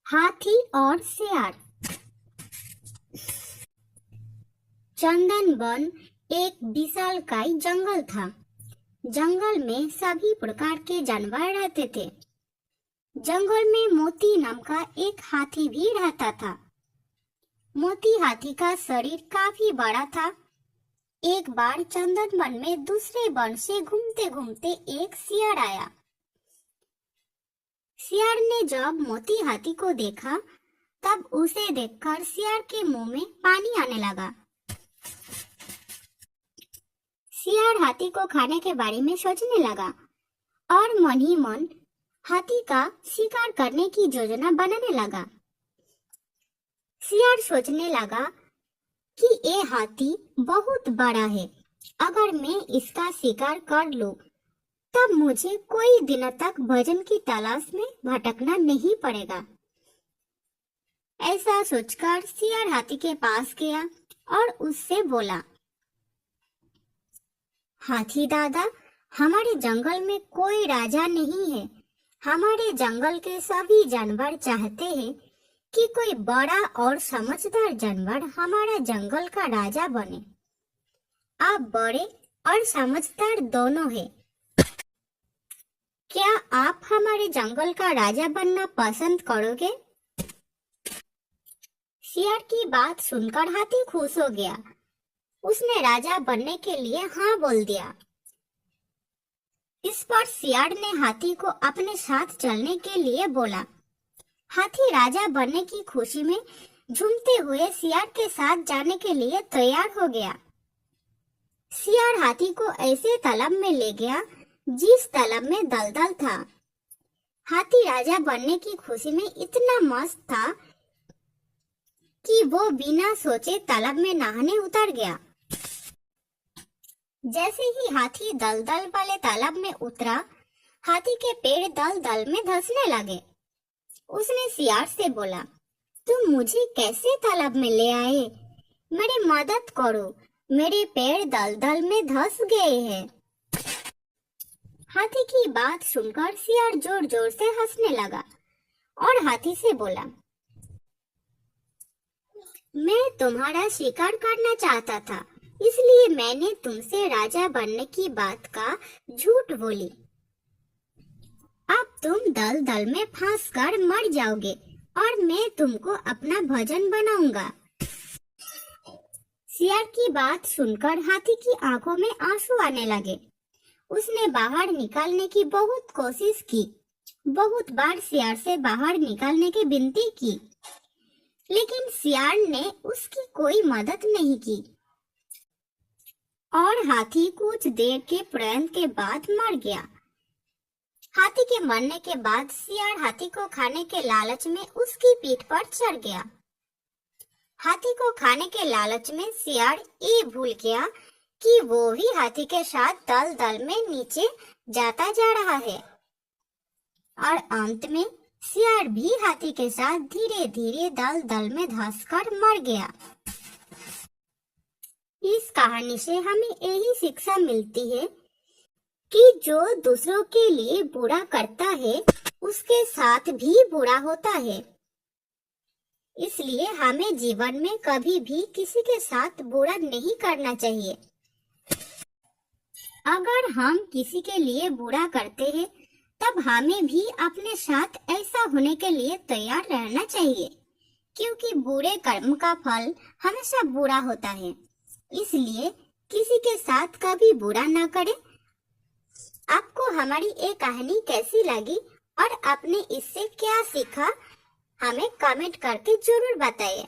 हाथी और सियार। चंदन वन एक विशालकाय जंगल था। जंगल में सभी प्रकार के जानवर रहते थे। जंगल में मोती नाम का एक हाथी भी रहता था। मोती हाथी का शरीर काफी बड़ा था। एक बार चंदन वन में दूसरे वन से घूमते घूमते एक सियार आया। सियार ने जब मोती हाथी को देखा तब उसे देखकर सियार के मुंह में पानी आने लगा। सियार हाथी को खाने के बारे में सोचने लगा और मन ही मन हाथी का शिकार करने की योजना बनाने लगा। सियार सोचने लगा कि ये हाथी बहुत बड़ा है। अगर मैं इसका शिकार कर लूं, तब मुझे कोई दिनों तक भोजन की तलाश में भटकना नहीं पड़ेगा। ऐसा सोचकर सियार हाथी के पास गया और उससे बोला, हाथी दादा, हमारे जंगल में कोई राजा नहीं है। हमारे जंगल के सभी जानवर चाहते हैं कि कोई बड़ा और समझदार जानवर हमारा जंगल का राजा बने। आप बड़े और समझदार दोनों हैं। क्या आप हमारे जंगल का राजा बनना पसंद करोगे? सियार की बात सुनकर हाथी खुश हो गया। उसने राजा बनने के लिए हाँ बोल दिया। इस पर सियार ने हाथी को अपने साथ चलने के लिए बोला। हाथी राजा बनने की खुशी में झूमते हुए सियार के साथ जाने के लिए तैयार हो गया। सियार हाथी को ऐसे तालाब में ले गया जिस तालाब में दलदल था। हाथी राजा बनने की खुशी में इतना मस्त था कि वो बिना सोचे तालाब में नहाने उतर गया। जैसे ही हाथी दलदल वाले तालाब में उतरा, हाथी के पैर दलदल में धंसने लगे। उसने सियार से बोला, तुम मुझे कैसे तालाब में ले आए? मेरी मदद करो, मेरे पैर दलदल में धंस गए हैं। हाथी की बात सुनकर सियार जोर जोर से हंसने लगा और हाथी से बोला, मैं तुम्हारा शिकार करना चाहता था, इसलिए मैंने तुमसे राजा बनने की बात का झूठ बोली। अब तुम दलदल में फंसकर मर जाओगे और मैं तुमको अपना भोजन बनाऊंगा। सियार की बात सुनकर हाथी की आंखों में आंसू आने लगे। उसने बाहर निकालने की बहुत कोशिश की। बहुत बार सियार से बाहर निकालने की विनती की, लेकिन सियार ने उसकी कोई मदद नहीं की और हाथी कुछ देर के प्रयत्न के बाद मर गया। हाथी के मरने के बाद सियार हाथी को खाने के लालच में उसकी पीठ पर चढ़ गया। हाथी को खाने के लालच में सियार ये भूल गया कि वो भी हाथी के साथ दलदल में नीचे जाता जा रहा है और अंत में सियार भी हाथी के साथ धीरे धीरे दलदल में धंसकर मर गया। इस कहानी से हमें यही शिक्षा मिलती है कि जो दूसरों के लिए बुरा करता है, उसके साथ भी बुरा होता है। इसलिए हमें जीवन में कभी भी किसी के साथ बुरा नहीं करना चाहिए। अगर हम किसी के लिए बुरा करते हैं, तब हमें भी अपने साथ ऐसा होने के लिए तैयार रहना चाहिए, क्योंकि बुरे कर्म का फल हमेशा बुरा होता है। इसलिए किसी के साथ कभी बुरा न करें। आपको हमारी ये कहानी कैसी लगी और आपने इससे क्या सीखा, हमें कमेंट करके जरूर बताइए।